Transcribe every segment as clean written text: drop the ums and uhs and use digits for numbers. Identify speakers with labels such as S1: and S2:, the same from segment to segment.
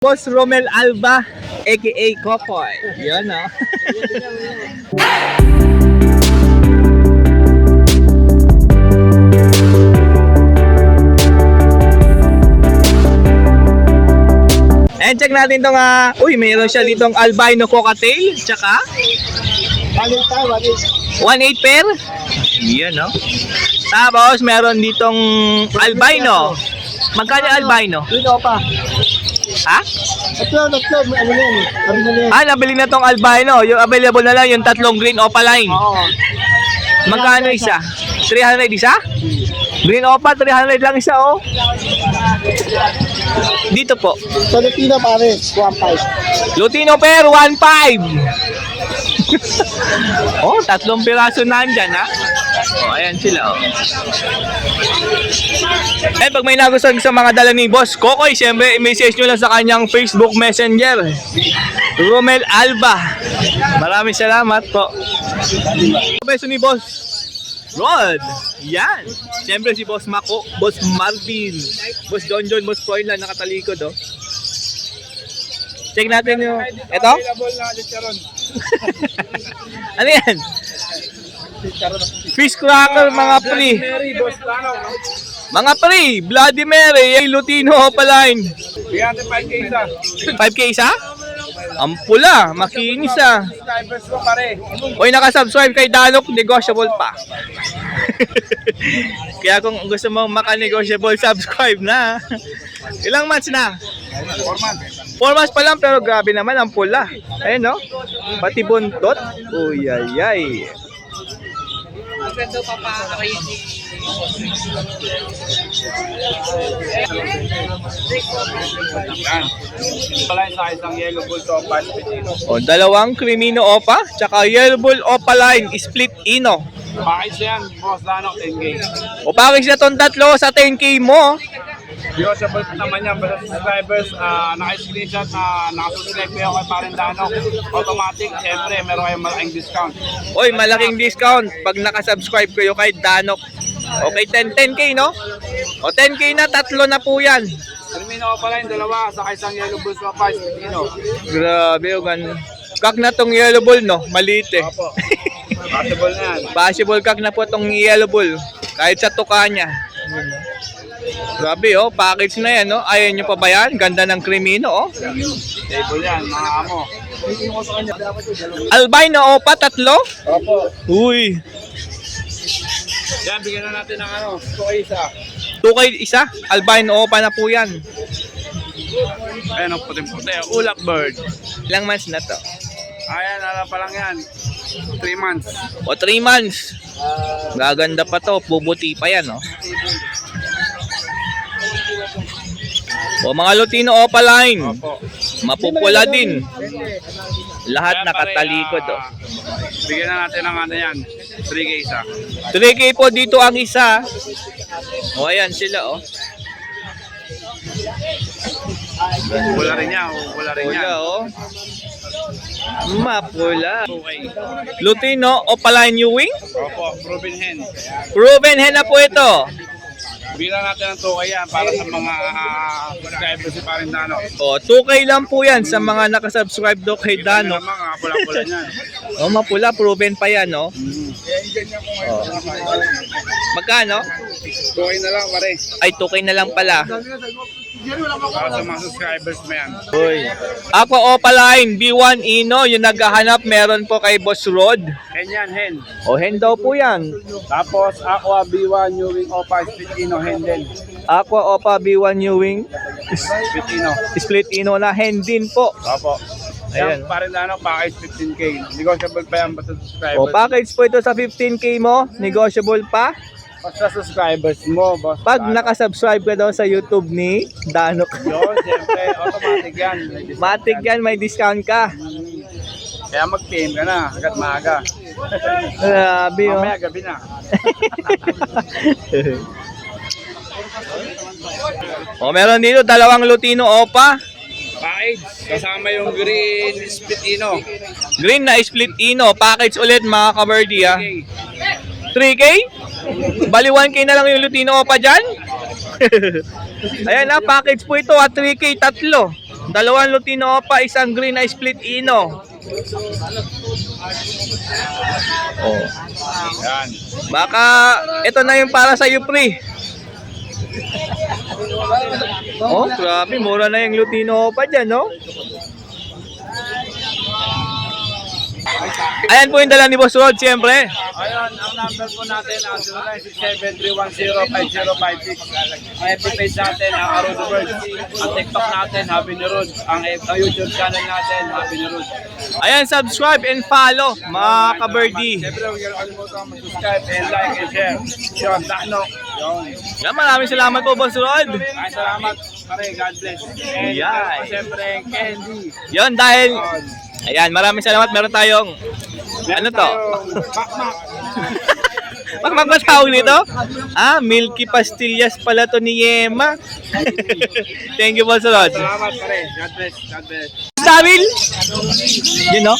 S1: Boss Romel Alba, aka Kokoy. Yan o. And check natin itong, mayroon siya ditong albino cocktail, tsaka 1.8 pair. Yan o. Tapos meron ditong albino. Magkano albino?
S2: Dito pa.
S1: Ha?
S2: Tatlo, ano yan?
S1: Nabili na tong albino. Yung available na lang yung tatlong green opaline.
S2: Oo.
S1: Magkano isa? 300 isa? Green opa, 300 lang isa, oh. Dito po.
S2: Sa Lutino pare, 1.5.
S1: Lutino pair, 1.5. Oh, tatlong piraso na andyan, ha? Oh, ayan sila, oh. Eh, pag may nagustuhan sa mga dala ni Boss Kokoy, siyempre, i-message nyo lang sa kanyang Facebook Messenger. Romel Alba. Maraming salamat po. Beso ni Boss Rod. Yan. Siyempre si Boss Mako, Boss Marvin, Boss Don John, Boss Froylan, nakatalikod, oh. Check natin yung... Ito? Ano yan? Fish cracker, mga pre. Mga pre, Bloody Mary, Lutino Opaline.
S3: 5K isa.
S1: 5K isa? Ang pula, makinis ah.
S3: Subscribers ko pare.
S1: Oy, nakasubscribe kay Danok, negotiable pa. Kaya kung gusto mo maka-negotiable, subscribe na. Ilang months na?
S3: 4 months.
S1: 4 months pa lang, pero grabe naman ang pula. Ayun, no? Pati buntot. Uy, ay, ay.
S3: Ang ganda pa crazy. Yan. Pala sa isang yellow bull to pa Filipino.
S1: O, dalawang Crimino Opa, tsaka Yellow Bull Opaline, split ino.
S3: Package yan, boss Danok 10K.
S1: O, package na tong tatlo sa 10K mo.
S3: Negotiable naman yan, basta subscribers, naka-screenshot na nakasubscribe kayo kay Parin Danok. Automatic, syempre, meron kayong malaking discount.
S1: Oy, malaking discount pag nakasubscribe kayo kay Danok. Okay, 10K, no? O, 10K na, tatlo na po yan.
S3: Termino pa rin, dalawa, sa isang yellow bull to pa Filipino.
S1: Grabe, o gan. Kak na tong Yellow Bull, no? Maliit eh.
S3: Opo. Possible na yan.
S1: Possible kak na po tong Yellow Bull. Kahit sa tuka niya. Grabe, oh. Package na yan, no? Ayaw nyo pa ba yan? Ganda ng Crimino, oh.
S3: Stable yan, mga amo.
S1: Albino Opa, tatlo?
S3: Opo.
S1: Uy.
S3: Yan, bigyan na natin ng ano, 2 isa.
S1: 2K isa? Albino Opa na po yan.
S3: Ayan ang puti-puti, ulak bird.
S1: Ilang months na to?
S3: Ayan, ala pa lang yan. 3 months.
S1: O, 3 months. Gaganda pa to. Pubuti pa yan, oh. O, mga Lutino Opaline.
S3: Opo.
S1: Mapupula din. Lahat
S3: Ayan,
S1: nakatalikod,
S3: pare,
S1: oh.
S3: Bigyan na natin ng ano yan, 3K isa.
S1: 3K po dito ang isa. O, ayan sila, oh.
S3: Wala rin yan, wala rin yan.
S1: Pula, oh. Mapula.
S3: Okay.
S1: Lutino Opaline New Wing.
S3: Opo, proven hen.
S1: Proven hen na po ito.
S3: Bigyan natin ng 2K yan para sa mga subscribers si Parin Dano.
S1: O, 2K lang po yan sa mga nakasubscribe do kay Dano.
S3: Mga pula-pula niyan.
S1: O, mapula. Proven pa yan, no? O. Magkano?
S3: 2K na lang pare.
S1: Ay, 2K na lang pala.
S3: Para sa mga subscribers mo yan.
S1: Uy. Aqua Opaline B1 Ino, yung naghahanap, meron po kay Boss Rod.
S3: Hen yan, hen.
S1: O, hen daw po yan.
S3: Tapos Aqua B1 New Wing Opa Filipino hen din.
S1: Aqua Opa B1 New Wing
S3: Filipino.
S1: Split Ino na hen din po.
S3: Opo.
S1: Ayan.
S3: Ayan, Parin Dano, package 15K. Negotiable pa yan basta subscribers.
S1: O, package po ito sa 15K mo. Negotiable pa.
S3: Basta subscribers mo, boss.
S1: Pag nakasubscribe ka daw sa YouTube ni Danok.
S3: Yun, siyempre, automatic yan. May discount
S1: Matik yan, may discount ka.
S3: Kaya mag-PM ka na, agad maaga.
S1: Grabe, oh.
S3: Mamaya gabi na.
S1: O, meron dito dalawang Lutino Opa.
S3: Package, kasama yung green split ino.
S1: Green na split Ino. Package ulit mga kabardi, ah.
S3: Okay.
S1: 3K? Bali 1K na lang yung Lutino Opa dyan? Ayan na, package po ito, 3K tatlo. Dalawang Lutino Opa, isang Green Eye Split Ino. Oh.
S3: Yan.
S1: Baka ito na yung para sa iyo, pre. Oh, grabe, mura na yung Lutino Opa dyan, no? Ayan po yung dala ni Boss Rod, siyempre.
S3: Ayun, ang number po natin ang 0967-310-5056. Ang FB page natin, ang Arudo Birds. Ang TikTok natin, Happy ni Rod. Ang YouTube channel natin, Happy ni Rod.
S1: Ayan, subscribe and follow, mga ka-birdie.
S3: Siyempre, huwag niyo kalimutan mag-subscribe and like and share. Sean Dano. Yun.
S1: Yan, maraming salamat po, Boss Rod.
S3: Maraming salamat. Pare, God bless. And
S1: Yan.
S3: siyempre, Candy.
S1: Yon, dahil, ayan, maraming salamat. Meron tayong, ano to?
S3: Makmak.
S1: Magmag ba tawag nito? Ah, Milky Pastillas pala to ni Yema. Thank you, Boss Rod.
S3: Salamat, pare. God bless. God bless.
S1: Sabil! Yun, no?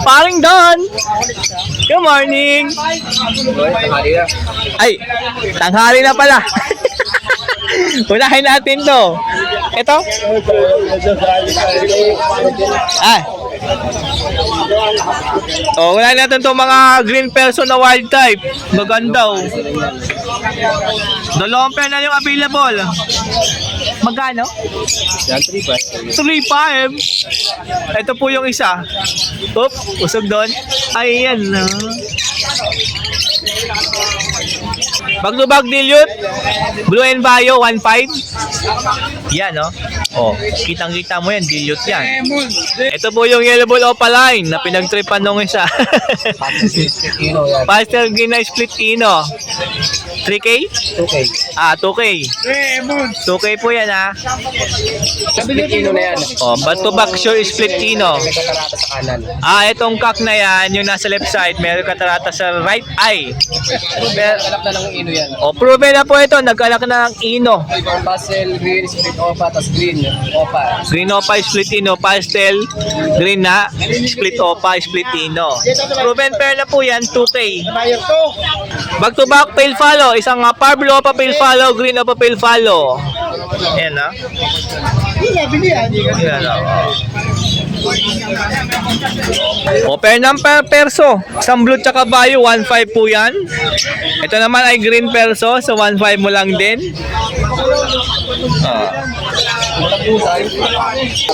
S1: Paring Don! Good morning! Ay, tanghali na pala. Unahin natin to. Ito? Ah. Oh, unahin natin to mga green person na wild type. Maganda oh. Dalawang pair na yung available. Magkano? 3.5. Ito po yung isa. Oop, usog doon. Ayan na. Bag to bag dilute. Blue and Bio 1.5. Yan, no? Oh, kitang-kita mo yan, dilute yan. Ito po yung Yellow Ball Opaline na pinagtripan nung isa. Pastel Green Eye Split Ino. 3K?
S2: 2K.
S1: Ah, 2K. 2K po yan, ha?
S2: Split kilo na yan.
S1: Oh, back to back sure split Ino.
S2: May katarata sa kanan.
S1: Ah, itong cock na yan, yung nasa left side, meron katarata sa right eye.
S2: Anak na ng ino yan.
S1: O, proven na po ito, nag-alak na ng Ino.
S2: Pastel, green, split opa, tas green, opa.
S1: Green Opa, split Ino, pastel, green na, split Opa, split Ino. Proven pair na po yan, 2K.
S2: Buyer to.
S1: Back to back, pale follow, isang Pablo Opa, pale follow, green Opa, pale follow. Ayan, ha?
S2: Bili yan.
S1: Ayan, ha? O, pair ng perso. Isang blue tsaka bayo, 1.5 po yan. Ito naman ay green perso, so 1.5 mo lang din.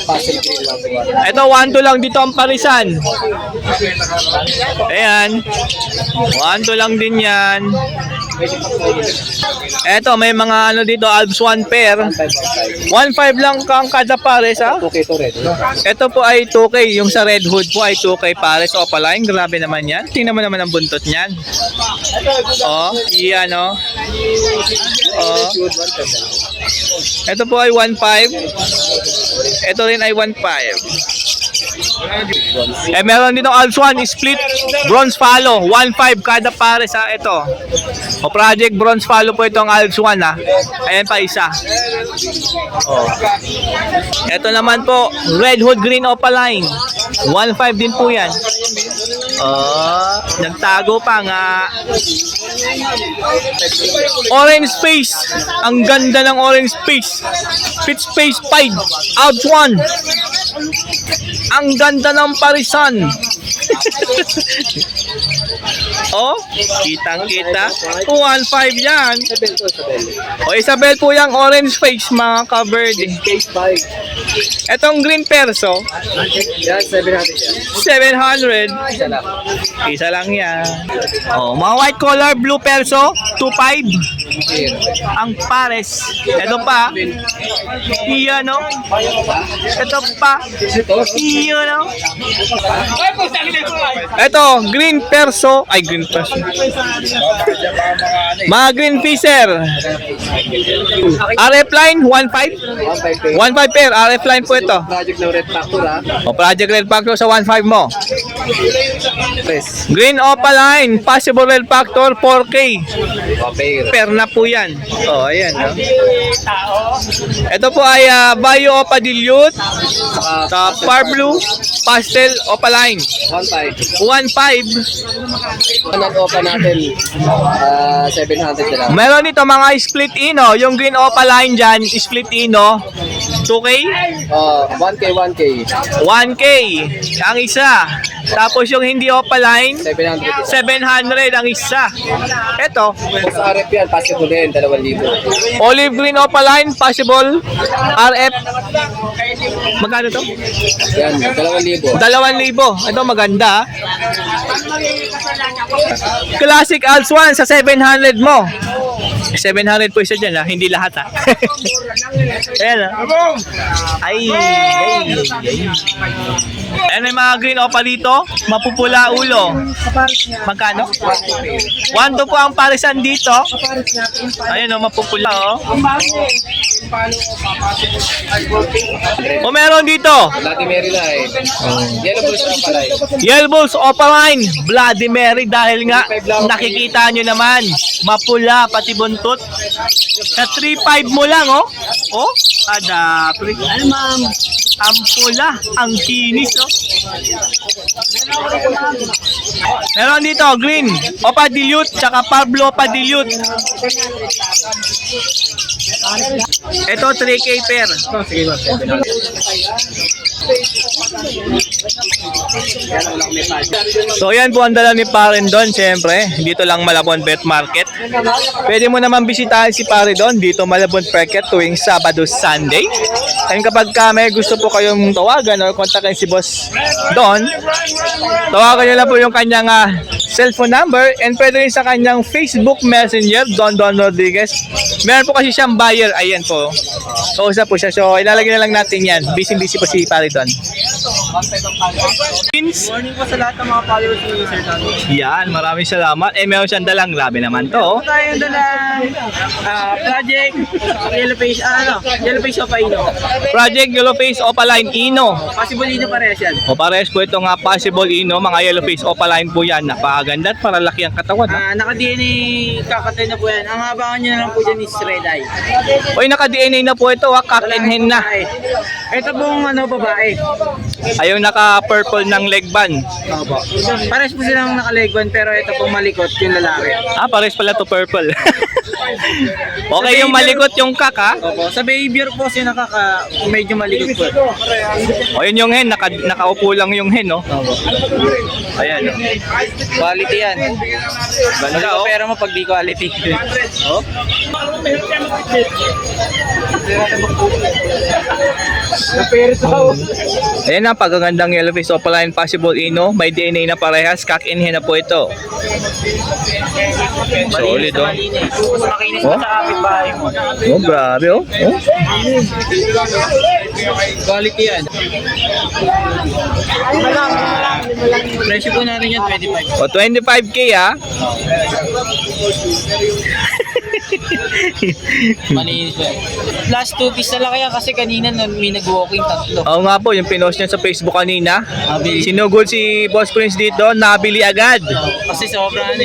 S2: Pastel green lang po.
S1: Ito, 1.2 lang dito ang parisan. Ayan. 1.2 lang din yan. Ito, may mga ano dito, Alps 1 pair. 1.5 lang kang kada pares, ha?
S2: 2K to red.
S1: Ito po ay 2K. Yung sa Red Hood po ay 2K pares. Opaline, grabe naman yan. Tingnan mo naman ang buntot niyan. Oh, iyan, oh. Oh. Ito po ay 1.5. Ito rin ay 1.5. Eh, meron dito Alps 1 split bronze follow. 1.5 kada pares, ha. Ito. O, project bronze follow po itong Alps 1, ha. Ayan pa isa. Oh. Ito naman po, Red Hood Green Opaline. 1.5 din po yan. Oh, nagtago pa nga. Orange Space. Ang ganda ng Orange Space. Fit Space 5. Alps 1. Ang ganda ng parisan. Oh, kitang-kita. 1.5 yan.
S2: Isabel to, Isabel.
S1: O, Isabel po yung orange face, mga ka-birdie.
S2: Space 5.
S1: Etong green perso,
S2: Yan, 700 yan.
S1: 700.
S2: Isa lang.
S1: Isa lang yan. Oh, mga white collar, blue perso, 2.5. Ang pares. Ito pa. Iyan, no? Ito pa. Iyan, no? Ito, green perso. Ay, green perso. Mga green fisher. RF line, 1.5.
S2: 1.5
S1: 1.5 pair, RF line po ito.
S2: Project ng red factor ha.
S1: O, Project Red Factor sa 1.5 mo.
S2: Press.
S1: Green Opaline, possible Red Factor, 4K.
S2: Pair.
S1: Per na na po yan. Oh, ayan. No? Ito po ay Bio Opa Dilute, sa Par Blue, Pastel Opaline.
S2: 1.5.
S1: 1.5.
S2: Anong opa natin? 700 na lang.
S1: Meron dito mga split ino. Yung green Opaline dyan, split ino. 2K?
S2: 1K, 1K.
S1: 1K ang isa. Tapos yung hindi Opaline,
S2: 700.
S1: 700 ang isa. Ito,
S2: Sa RF yan, possible din, 2,000.
S1: olive green Opaline, possible, RF. Magkano to?
S2: Yan, 2,000.
S1: 2,000. Ito maganda. Classic Alps 1 sa 700 mo. 700 po isa dyan, hindi lahat ha. Ayan ay. Ayan yung mga green opa dito. Mapupula ulo. Magkano? 1 po ang parisan dito. Ayan o, mapupula o. O meron dito.
S2: Bloody Mary na eh. Yellow Bulls na pala eh.
S1: Yellow Bulls Opaline, Bloody Mary dahil nga nakikita nyo naman, mapula pati buntot. Sa 3.5 mo lang oh. Oh, adapre. Ano ma'am? Ang pula, ang kinis oh. Meron dito green, Opa Dilute, tsaka Pablo Opa Dilute. Ito 3K pair. So yan po ang dala ni Paren doon, syempre. Dito lang Malabon Pet Market. Pwede mo naman bisitahin si Pare doon, dito Malabon Market tuwing Sabado, Sunday. And kapag may gusto po kayong tawagan or kontakin si Boss Don, tawagan nyo lang po yung kanyang cellphone number and pwede rin sa kanyang Facebook Messenger, Don Rodriguez. Meron po kasi siyang buyer, ayan po. Kausap po siya. So ilalagay na lang natin yan. Busy po si Pare doon.
S4: Morning po sa lahat ng mga followers ni Sir Don.
S1: Yan, maraming salamat. Meron siyang dalang, grabe naman to. Oh.
S4: Tayo dalang project Yellow Face of Aino.
S1: Project Yellow Face Opaline Ino.
S4: Possible dito parehas yan.
S1: O pares po ito nga possible Ino, mga Yellow Face Opaline po yan. Napakaganda at paralaki ang katawan. Ha?
S4: Naka-DNA kakatay na po yan. Ang habangan nyo na lang po dyan is red eye.
S1: Oy, naka-DNA na po ito, cock and hen na.
S4: Ito pong babae.
S1: Ayun, naka-purple ng leg band.
S4: Opo. Parehas po silang naka-leg band pero ito pong malikot yung lalaki.
S1: Pares pala to purple. Okay, yung malikot yung cock ha.
S4: Opo. Sa behavior po siya medyo malikot po.
S1: O yun yung hen, nakaupo lang yung hen, no? Ayan, no?
S4: Quality yan.
S1: Ganda, oh.
S4: Pero mo pag di quality.
S1: Oh. Ayan na, pagagandang Yellow Face Opaline possible Ino. May DNA na parehas, cock and hen na po ito. Solid, oh.
S4: Makinis
S1: Oh?
S4: pa sa kapitbahay mo.
S1: Oh, grabe, oh. Oh.
S4: Quality yan. Presyo po natin yan 25.
S1: O, 25K, ha?
S4: Malinis po. Last 2 piece na lang kaya kasi kanina may nag-walking tatlo.
S1: Oo nga po, yung pinost niya sa Facebook kanina.
S4: Nabili.
S1: Sinugod si Boss Prince dito, nabili agad.
S4: Kasi sobrang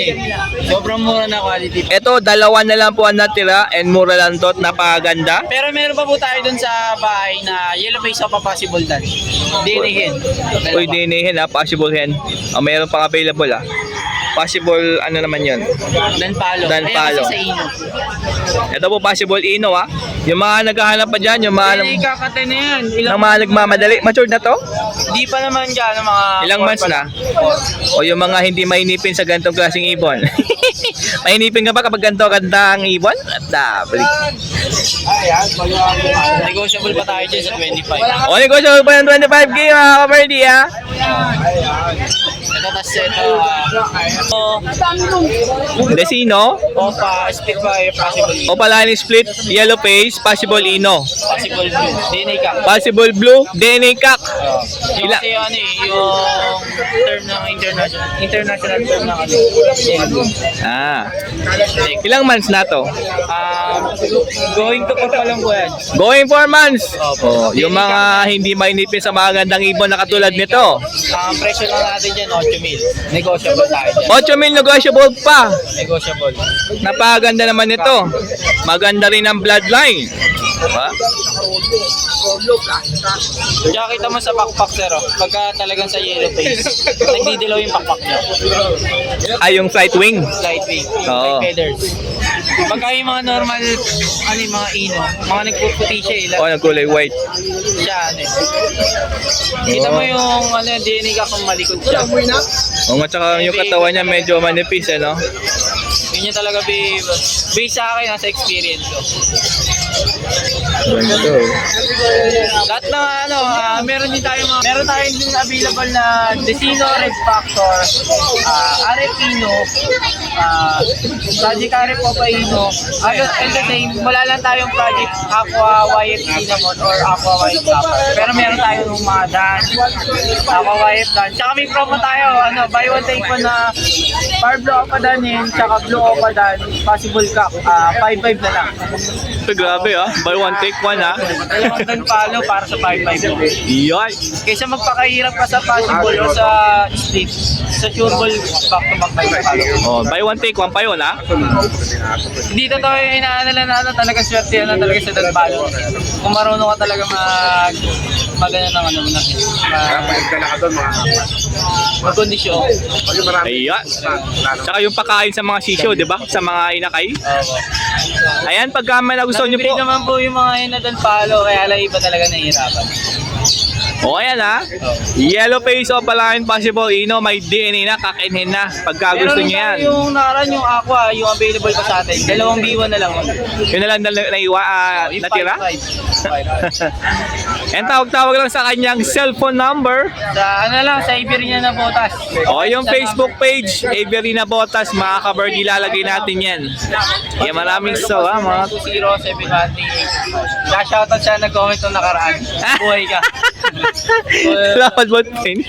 S4: sobrang mura na quality.
S1: Ito, dalawa na lang po ang natira and mura lang to at napakaganda.
S4: Pero meron pa po tayo dun sa bahay na yellow face of a possible dan. DNA hen.
S1: Uy, DNA hen ha, possible hen. Mayroon pang available ha. Possible, ano naman yun?
S4: Dan palo.
S1: Dan
S4: Ayan
S1: palo.
S4: kasi sa ino.
S1: Ito po, possible Ino ha. Yung mga naghahanap pa dyan, yung mga,
S4: Hindi kakatay na yan.
S1: ng mga nagmamadali. Matured na to?
S4: Di pa naman dyan mga...
S1: Ilang months na? O yung mga hindi mainipin sa ganitong klaseng ibon. Mainipin ka ba kapag ganito-ganda ang ibon? At dabli.
S4: Negotiable pa tayo dyan sa 25.
S1: O, negosyo pa yung 25K mga kapardi ha.
S4: Ito tas ito.
S1: Desino,
S4: Opa, split by possible.
S1: Opaline split, yellow face, possible Ino.
S4: Possible blue. DNA ka.
S1: Possible blue, DNA cock.
S4: Yung
S1: Ila-
S4: kasi yung term ng international term ng yellow blue.
S1: Ilang months na to?
S4: Going to pa lang po yan.
S1: Going 4 months. Oh, yung mga hindi mainipin sa mga gandang ibon na katulad nito.
S4: Ang presyo lang natin dyan, 8,000. Negotiable tayo dyan.
S1: 8,000 negotiable pa.
S4: Negotiable.
S1: Napakaganda naman ito. Maganda rin ang bloodline. Diba?
S4: Kaya kita mo sa pakpak, sir, oh. Pagka talagang sa yellow face, nagdidilaw yung pakpak niya.
S1: Ay, yung flight wing.
S4: Light wing,
S1: Oo.
S4: light feathers. Pagka yung mga normal, ano yung mga ino, mga nagpuputi siya,
S1: Oh, nagkulay white.
S4: siya, ano eh. Kita mo yung, ano, DNA ka kung malikot siya.
S1: O nga, tsaka yung katawan niya medyo manipis, ano?
S4: Yun yung talaga, based sa akin, sa experience ko.
S1: Ganito.
S4: Lahat ng ano, meron tayong din available na Decino, Red Factor, Arepino, Project Arep Papaino. And the same, wala lang tayong Project Aqua White Cinnamon or Aqua White Copper. Pero meron tayong mga Dan, Aqua White Dan. Tsaka may promo tayo, ano, buy one take one na Power Blue Opa Danin, tsaka Blue Opa Dan, possible cup, 5-5 na lang.
S1: So, grabe, ah. Buy one, take one, ah.
S4: Dalawang Dan palo para sa 5-5 mo.
S1: Yoy!
S4: Kaysa magpakahirap ka sa possible o sa split, sa sure ball, back-to-back by palo.
S1: Oh, buy one, take one pa yun, ah.
S4: Dito tayo yung inaano lang na ano, talaga swerte yan na talaga sa Dan palo. Kung marunong ka talaga magana ng ano, magkondisyon.
S1: Ayan. Tsaka yung pakain sa mga sisyo, di ba? Sa mga inakay. Ayan, pagka may nagustuhan nyo po.
S4: Nabibili naman po yung mga yun na Dan palo, kaya lang iba talaga nahihirapan.
S1: O, ayan, ah. Yellow face o pala possible. Ino, may DNA na, kakinhin na. Pagka gusto nyo yan.
S4: Yung naran, yung aqua, yung available pa sa atin. 2 B1 na lang.
S1: Yun na lang
S4: Yung
S1: natira.
S4: 5-5.
S1: And tawag-tawag lang sa kanyang cellphone number.
S4: Sa ano lang, sa Iberina na Botas.
S1: O yung Facebook page, Everina Botas, mga kaberg, ilalagay natin yan. Kaya maraming salamat.
S4: 20713. Na-shoutout siya, nag-comment nung nakaraan. Buhay ka.
S1: Salamat, Bot Pin.